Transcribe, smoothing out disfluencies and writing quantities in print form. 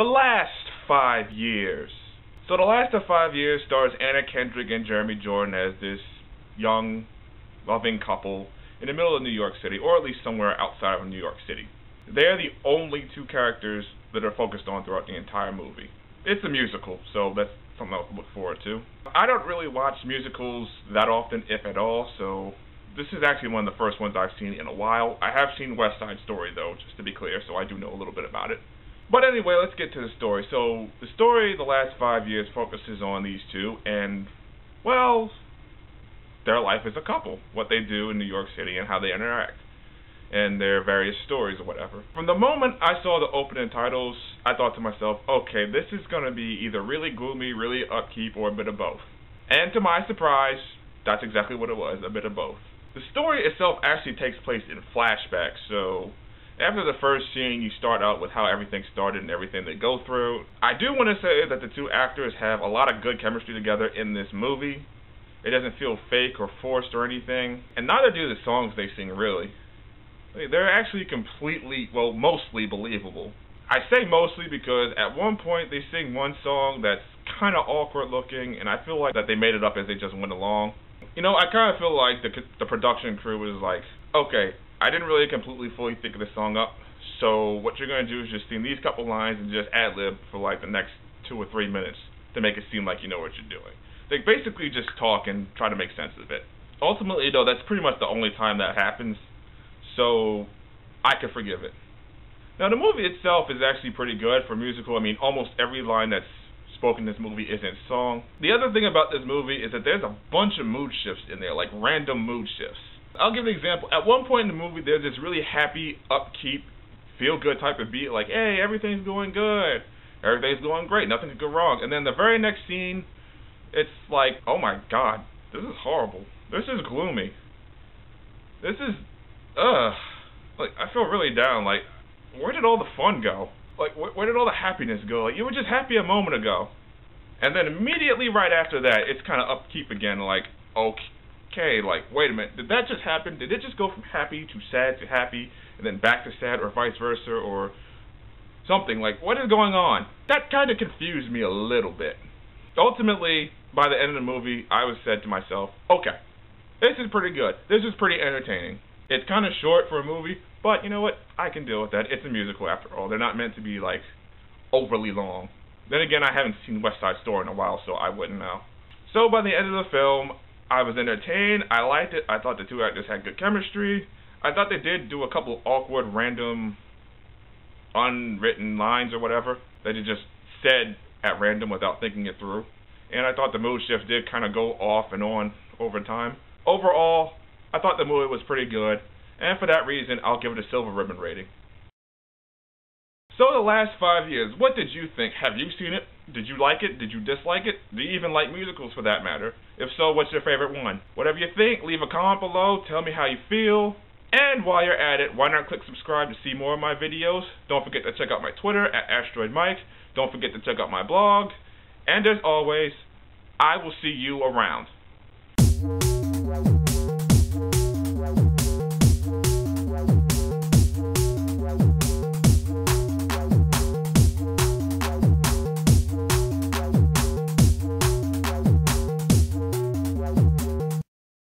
The Last 5 Years. So The Last of 5 Years stars Anna Kendrick and Jeremy Jordan as this young, loving couple in the middle of New York City, or at least somewhere outside of New York City. They're the only two characters that are focused on throughout the entire movie. It's a musical, so that's something else to look forward to. I don't really watch musicals that often, if at all, so this is actually one of the first ones I've seen in a while. I have seen West Side Story, though, just to be clear, so I do know a little bit about it. But anyway, let's get to the story. So, the story, The Last 5 Years, focuses on these two, and, well, their life as a couple. What they do in New York City and how they interact. And their various stories or whatever. From the moment I saw the opening titles, I thought to myself, okay, this is going to be either really gloomy, really upkeep, or a bit of both. And to my surprise, that's exactly what it was, a bit of both. The story itself actually takes place in flashbacks, so after the first scene, you start out with how everything started and everything they go through. I do want to say that the two actors have a lot of good chemistry together in this movie. It doesn't feel fake or forced or anything, and neither do the songs they sing, really. They're actually completely, well, mostly believable. I say mostly because at one point they sing one song that's kind of awkward looking, and I feel like that they made it up as they just went along. You know, I kind of feel like the production crew was like, okay, I didn't really completely fully think of the song up, so what you're going to do is just sing these couple lines and just ad-lib for like the next 2 or 3 minutes to make it seem like you know what you're doing. They basically just talk and try to make sense of it. Ultimately, though, that's pretty much the only time that happens, so I can forgive it. Now, the movie itself is actually pretty good for a musical. I mean, almost every line that's spoken in this movie isn't song. The other thing about this movie is that there's a bunch of mood shifts in there, like random mood shifts. I'll give an example. At one point in the movie, there's this really happy, upkeep, feel-good type of beat, like, hey, everything's going good, everything's going great, nothing could go wrong. And then the very next scene, it's like, oh my god, this is horrible. This is gloomy. This is, like, I feel really down. Like, where did all the fun go? Like, where did all the happiness go? Like, you were just happy a moment ago. And then immediately right after that, it's kind of upkeep again, like, okay, like, wait a minute, did that just happen? Did it just go from happy to sad to happy, and then back to sad, or vice versa, or something? Like, what is going on? That kind of confused me a little bit. Ultimately, by the end of the movie, I was said to myself, okay, this is pretty good. This is pretty entertaining. It's kind of short for a movie, but you know what? I can deal with that. It's a musical after all. They're not meant to be, like, overly long. Then again, I haven't seen West Side Story in a while, so I wouldn't know. So by the end of the film, I was entertained. I liked it. I thought the two actors had good chemistry. I thought they did do a couple awkward, random, unwritten lines or whatever that they just said at random without thinking it through. And I thought the mood shifts did kind of go off and on over time. Overall, I thought the movie was pretty good, and for that reason, I'll give it a silver ribbon rating. So The Last 5 Years, what did you think? Have you seen it? Did you like it? Did you dislike it? Do you even like musicals for that matter? If so, what's your favorite one? Whatever you think, leave a comment below, tell me how you feel. And while you're at it, why not click subscribe to see more of my videos? Don't forget to check out my Twitter at AsteroidMike. Don't forget to check out my blog. And as always, I will see you around.